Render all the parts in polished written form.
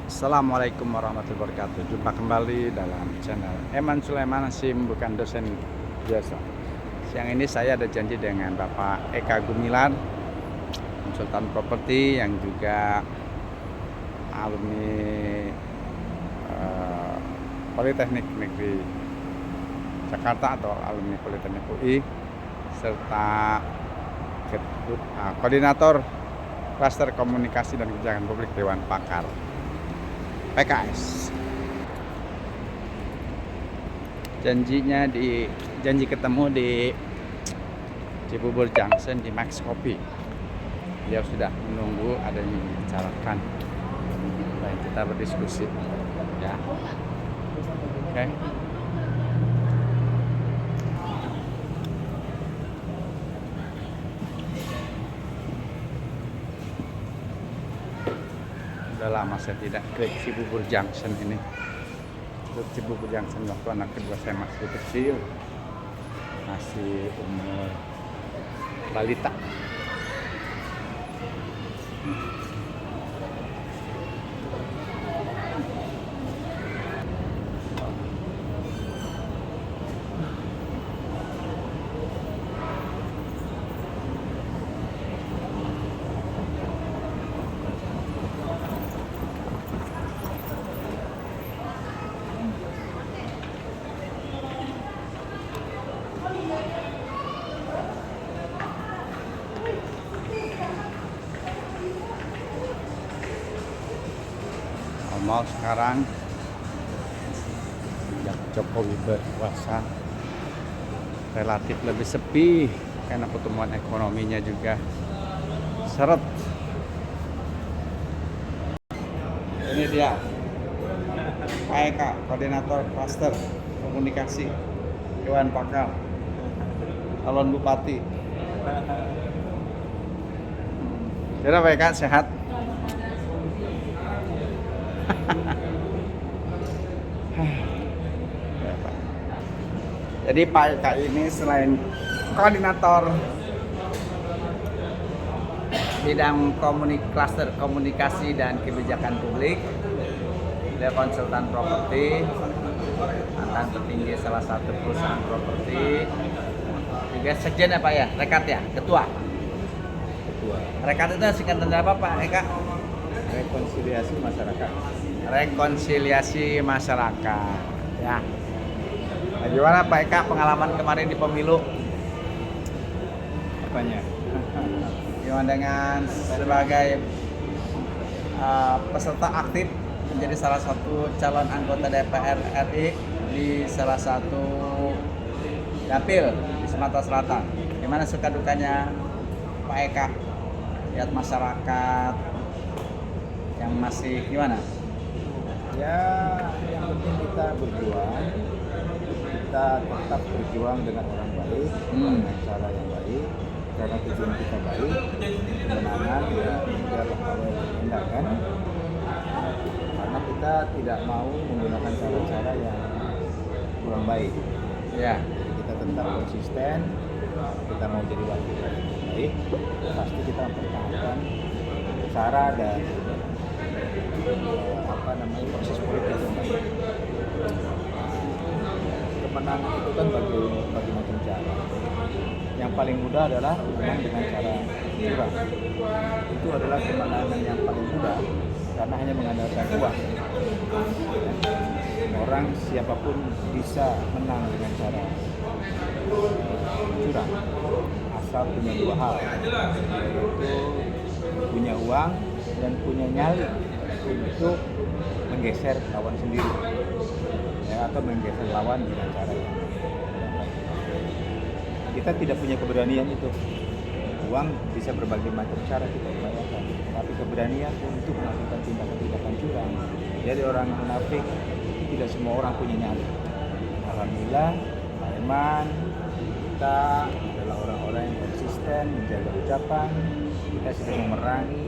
Assalamualaikum warahmatullahi wabarakatuh. Jumpa kembali dalam channel Eman Sulaiman SIM, bukan dosen biasa. Siang ini saya ada janji dengan Bapak Eka Gumilar, konsultan properti yang juga alumni Politeknik Negeri Jakarta atau alumni Politeknik UI, serta koordinator Klaster Komunikasi dan Kebijakan Publik Dewan Pakar PKS. Janji ketemu di Cibubur Junction di Max Kopi. Dia sudah menunggu, ada yang membicarakan. Baik, kita berdiskusi ya. Oke. Udah lama saya tidak ke Cibubur Junction ini. Cibubur Junction waktu anak kedua saya masih kecil, masih umur balita. Mal sekarang sejak Jokowi berkuasa relatif lebih sepi karena pertumbuhan ekonominya juga seret. Ini dia Pak Eka, koordinator Klaster Komunikasi Dewan Pakar, calon bupati. Jadi Pak Eka sehat? Jadi Pak Eka ini selain koordinator bidang klaster komunikasi dan kebijakan publik, dia konsultan properti, mantan petinggi salah satu perusahaan properti, juga sekjen apa ya, rekat ya, ketua. Rekat itu singkatan apa Pak Eka? Rekonsiliasi masyarakat. Rekonsiliasi masyarakat ya. Nah, gimana Pak Eka pengalaman kemarin di pemilu? Apanya? Gimana dengan sebagai peserta aktif menjadi salah satu calon anggota DPR RI di salah satu dapil di Sumatera Selatan? Gimana suka dukanya Pak Eka lihat masyarakat yang masih gimana? Ya, yang penting kita berjuang. Kita tetap berjuang dengan orang baik, dengan cara yang baik, karena tujuan kita baik. Kemenangan ya biarlah kalau tindakan. Karena kita tidak mau menggunakan cara-cara yang kurang baik. Ya. Jadi kita tetap konsisten. Kita mau jadi wakil yang baik, pasti kita mempertahankan cara dan proses politik yang baik. Kemenangan itu kan bagi macam cara. Yang paling mudah adalah menang dengan cara curang. Itu adalah kemenangan yang paling mudah karena hanya mengandalkan uang. Orang siapapun bisa menang dengan cara curang, asal punya dua hal, yaitu punya uang dan punya nyali untuk menggeser lawan sendiri, ya, atau menggeser lawan dengan cara yang baik. Kita tidak punya keberanian itu. Uang bisa berbagai macam cara kita upayakan, tapi keberanian untuk melakukan tindakan-tindakan curang. Jadi orang munafik itu tidak semua orang punya nyali. Alhamdulillah, Pak Eman, kita adalah orang-orang yang konsisten menjaga ucapan. Kita sedang memerangi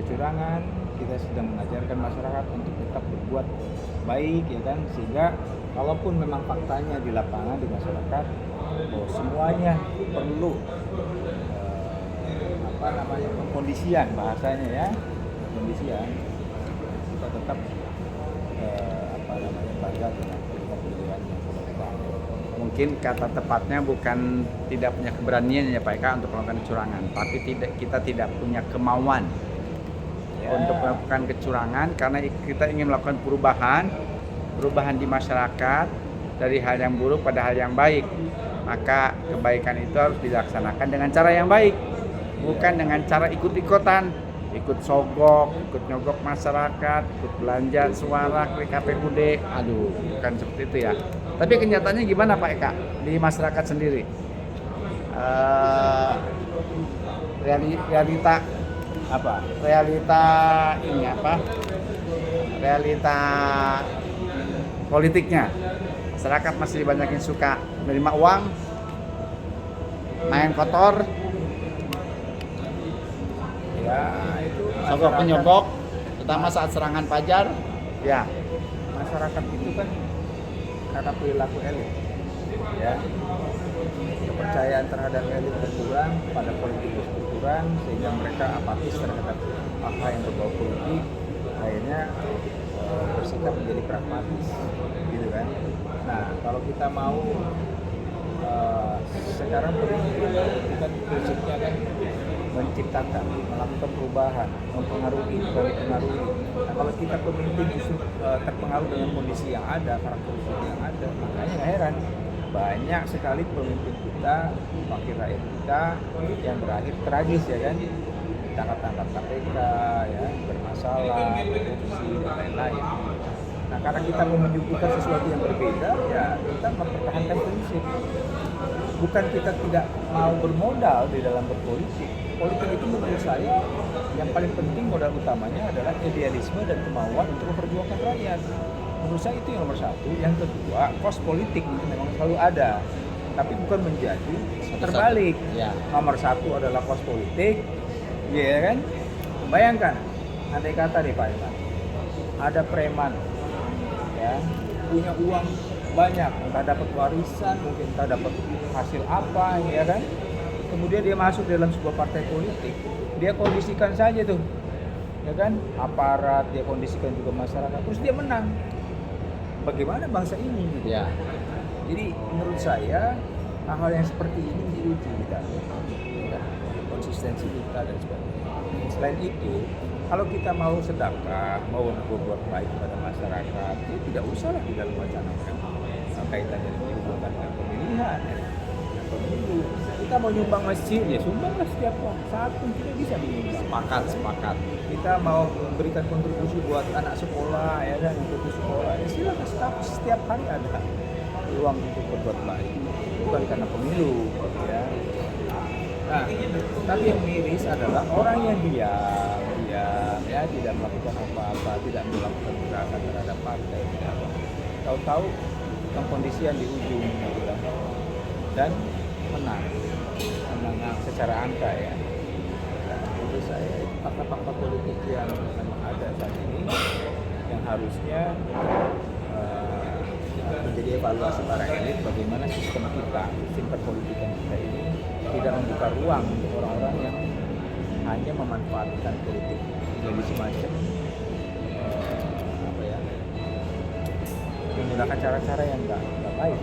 kecurangan. Kita sedang mengajarkan masyarakat untuk tetap berbuat baik, ya kan, sehingga kalaupun memang faktanya di lapangan di masyarakat bahwa semuanya perlu pengkondisian bahasanya ya, pengkondisian, kita tetap bangga dengan pilihan yang sudah kita ambil. Mungkin kata tepatnya bukan tidak punya keberanian ya Pak Eka untuk melakukan kecurangan, tapi kita tidak punya kemauan untuk melakukan kecurangan karena kita ingin melakukan perubahan di masyarakat dari hal yang buruk pada hal yang baik. Maka kebaikan itu harus dilaksanakan dengan cara yang baik, bukan dengan cara ikut-ikutan, ikut sogok, ikut nyogok masyarakat, ikut belanja suara ke KPUD. Aduh, bukan seperti itu ya. Tapi kenyataannya gimana Pak Eka di masyarakat sendiri? Realita Apa? realita ini apa? Realita politiknya. Masyarakat masih banyak yang suka menerima uang, main kotor, Ya itu sogok penyogok, terutama saat serangan fajar. Ya, masyarakat itu kan karena perilaku elit, ya kepercayaan terhadap elit berkurang, pada politikus berkurang, sehingga mereka apatis terhadap apa yang berbau politik, akhirnya bersikap menjadi pragmatis, gitu kan. Nah kalau kita mau sekarang pemimpin itu kan prinsipnya kan menciptakan, melakukan perubahan, mempengaruhi, bukan dipengaruhi. Nah kalau kita pemimpin justru terpengaruh dengan kondisi yang ada, karakteristik yang ada, makanya nggak heran banyak sekali pemimpin kita, wakil rakyat kita yang berakhir tragis ya kan, tangkap KPK, ya bermasalah, korupsi dan lain-lain. Nah karena kita mau menunjukkan sesuatu yang berbeda, ya kita mempertahankan prinsip. Bukan kita tidak mau bermodal di dalam berpolitik. Politik itu menurut saya yang paling penting modal utamanya adalah idealisme dan kemauan untuk memperjuangkan rakyat. Menurut saya itu yang nomor satu. Yang kedua, kos politik itu memang selalu ada, tapi bukan menjadi terbalik. Ya. Nomor satu adalah kos politik, ya kan? Bayangkan, andai kata nih Pak Iman, ada preman, ya punya uang banyak, entah dapat warisan, mungkin entah dapat hasil apa, ya kan? Kemudian dia masuk dalam sebuah partai politik, dia kondisikan saja tuh, ya kan? Aparat, dia kondisikan juga masyarakat, terus dia menang. Bagaimana bangsa ini? Gitu. Ya. Jadi menurut saya hal-hal yang seperti ini diuji kita, ya, konsistensi kita dan sebagainya. Selain itu, kalau kita mau sedekah, mau berbuat baik kepada masyarakat, ya tidak usahlah di dalam wacana kaitannya dengan pemilihan, pemilu. Kita mau nyumbang masjid, ya sumbanglah setiap saat pun kita bisa menyumbang. Sepakat. Kita mau memberikan kontribusi buat anak sekolah, ya kan, untuk sekolah, ya silakan setiap hari ada ruang untuk berbuat baik, bukan karena pemilu, ya. Nah, tapi yang miris adalah orang yang diam, ya tidak melakukan apa-apa, tidak melakukan gerakan terhadap partai, tidak apa. Tahu-tahu pengkondisian di ujung, gitu, dan menang secara angka ya. Nah, menurut saya fakta-fakta politik yang memang ada saat ini yang harusnya menjadi evaluasi para elit, bagaimana sistem perpolitikan kita ini tidak membuka ruang untuk orang-orang yang hanya memanfaatkan politik menjadi semacam menggunakan cara-cara yang nggak baik.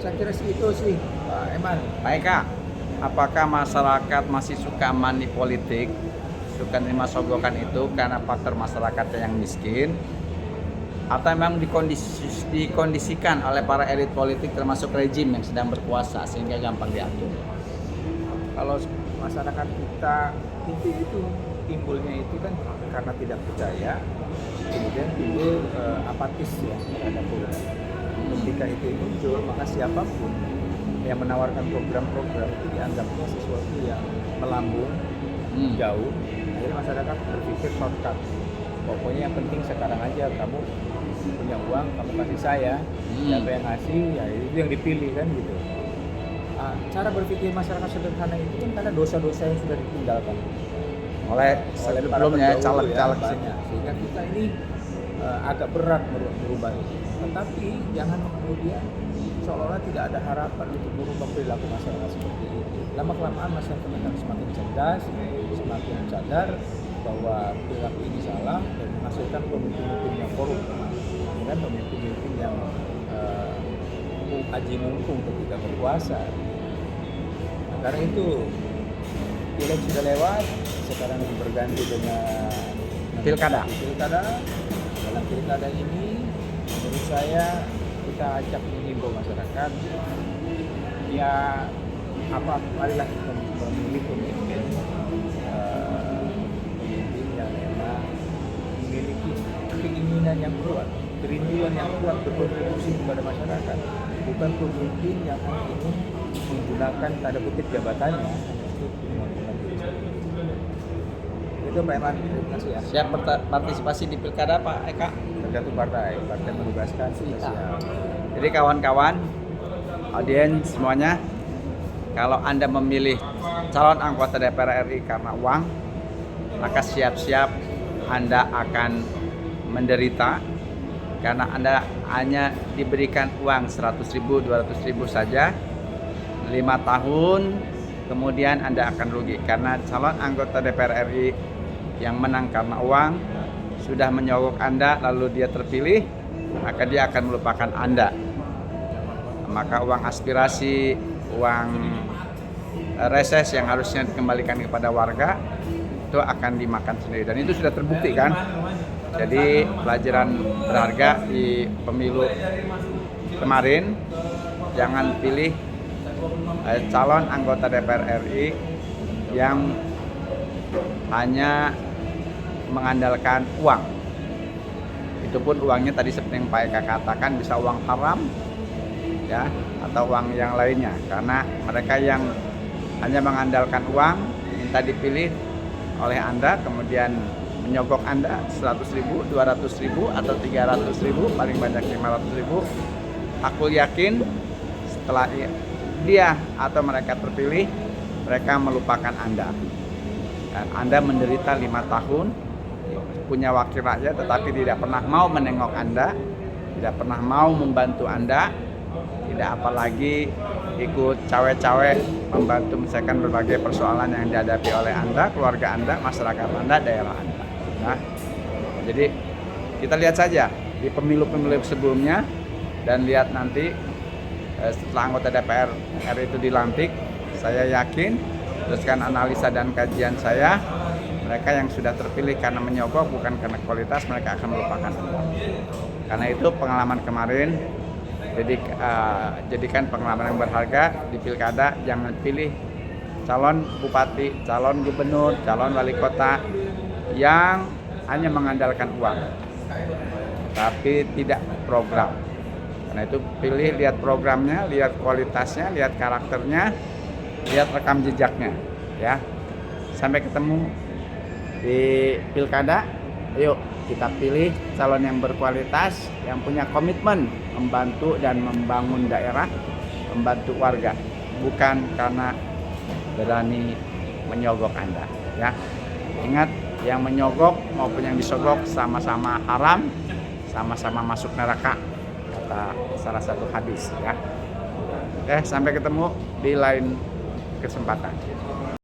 Saya kira sih itu sih Pak Eman. Pak Eka, apakah masyarakat masih suka money politik, suka nerima sogokan itu karena faktor masyarakatnya yang miskin, atau memang dikondisikan oleh para elit politik termasuk rejim yang sedang berkuasa sehingga gampang diatur? Kalau masyarakat kita itu timbulnya itu kan karena tidak percaya, kemudian timbul apatis ya terhadap politik. Ketika itu muncul, maka siapapun yang menawarkan program-program itu dianggapnya sesuatu yang melambung jauh. Akhirnya masyarakat berpikir shortcut. Pokoknya yang penting sekarang aja kamu punya uang, kamu kasih saya. Siapa yang ngasih, ya itu yang dipilih kan gitu. Nah, cara berpikir masyarakat sederhana itu kan karena dosa-dosa yang sudah ditinggalkan Oleh sebelumnya caleg-caleg banyak, sehingga kita ini agak berat merubah itu. Tetapi jangan kemudian seolah-olah tidak ada harapan untuk merubah perilaku masyarakat seperti itu. Lama-kelamaan masyarakat akan semakin cerdas, semakin sadar, bahwa perilaku ini salah dan menghasilkan pemimpin-pemimpin yang korup, dengan pemimpin-pemimpin yang aji mumpung ketika berkuasa. Nah, karena itu pileg sudah lewat, sekarang berganti dengan Pilkada. Dalam pilkada ini, menurut saya kita ajak mengimbau masyarakat, ya marilah kita memilih pemimpin yang memang memiliki keinginan yang kuat, kerinduan yang kuat berkontribusi kepada masyarakat, bukan pemimpin yang ingin menggunakan tanda kutip jabatannya untuk menguntungkan diri sendiri. Itu Pak Eman, terima kasih ya. Siap partisipasi di pilkada Pak Eka? Tergantung partai menugaskan sudah siap. Jadi kawan-kawan, audiens semuanya, kalau Anda memilih calon anggota DPR RI karena uang, maka siap-siap Anda akan menderita karena Anda hanya diberikan uang 100.000, 200.000 saja 5 tahun, kemudian Anda akan rugi karena calon anggota DPR RI yang menang karena uang sudah menyogok Anda lalu dia terpilih, maka dia akan melupakan Anda. Maka uang aspirasi, uang reses yang harusnya dikembalikan kepada warga itu akan dimakan sendiri, dan itu sudah terbukti kan. Jadi pelajaran berharga di pemilu kemarin, jangan pilih calon anggota DPR RI yang hanya mengandalkan uang. Itu pun uangnya tadi seperti yang Pak Eka katakan bisa uang haram ya, atau uang yang lainnya, karena mereka yang hanya mengandalkan uang minta dipilih oleh Anda, kemudian menyogok Anda 100.000, 200.000 atau 300.000, paling banyak 500.000. Aku yakin setelah dia atau mereka terpilih, mereka melupakan Anda dan Anda menderita 5 tahun punya wakil rakyat tetapi tidak pernah mau menengok Anda, tidak pernah mau membantu Anda, tidak apalagi ikut cawe-cawe membantu menyelesaikan berbagai persoalan yang dihadapi oleh Anda, keluarga Anda, masyarakat Anda, daerah Anda. Nah, jadi kita lihat saja di pemilu-pemilu sebelumnya dan lihat nanti setelah anggota DPR RI itu dilantik, saya yakin teruskan analisa dan kajian saya, mereka yang sudah terpilih karena menyogok bukan karena kualitas, mereka akan melupakan Anda. Karena itu pengalaman kemarin, jadi jadikan pengalaman yang berharga di pilkada. Jangan pilih calon bupati, calon gubernur, calon wali kota yang hanya mengandalkan uang tapi tidak program. Karena itu pilih, lihat programnya, lihat kualitasnya, lihat karakternya, lihat rekam jejaknya ya. Sampai ketemu di pilkada. Yuk kita pilih calon yang berkualitas, yang punya komitmen membantu dan membangun daerah, membantu warga, bukan karena berani menyogok Anda ya. Ingat, yang menyogok maupun yang disogok sama-sama haram, sama-sama masuk neraka, kata salah satu hadis ya. Sampai ketemu di lain kesempatan.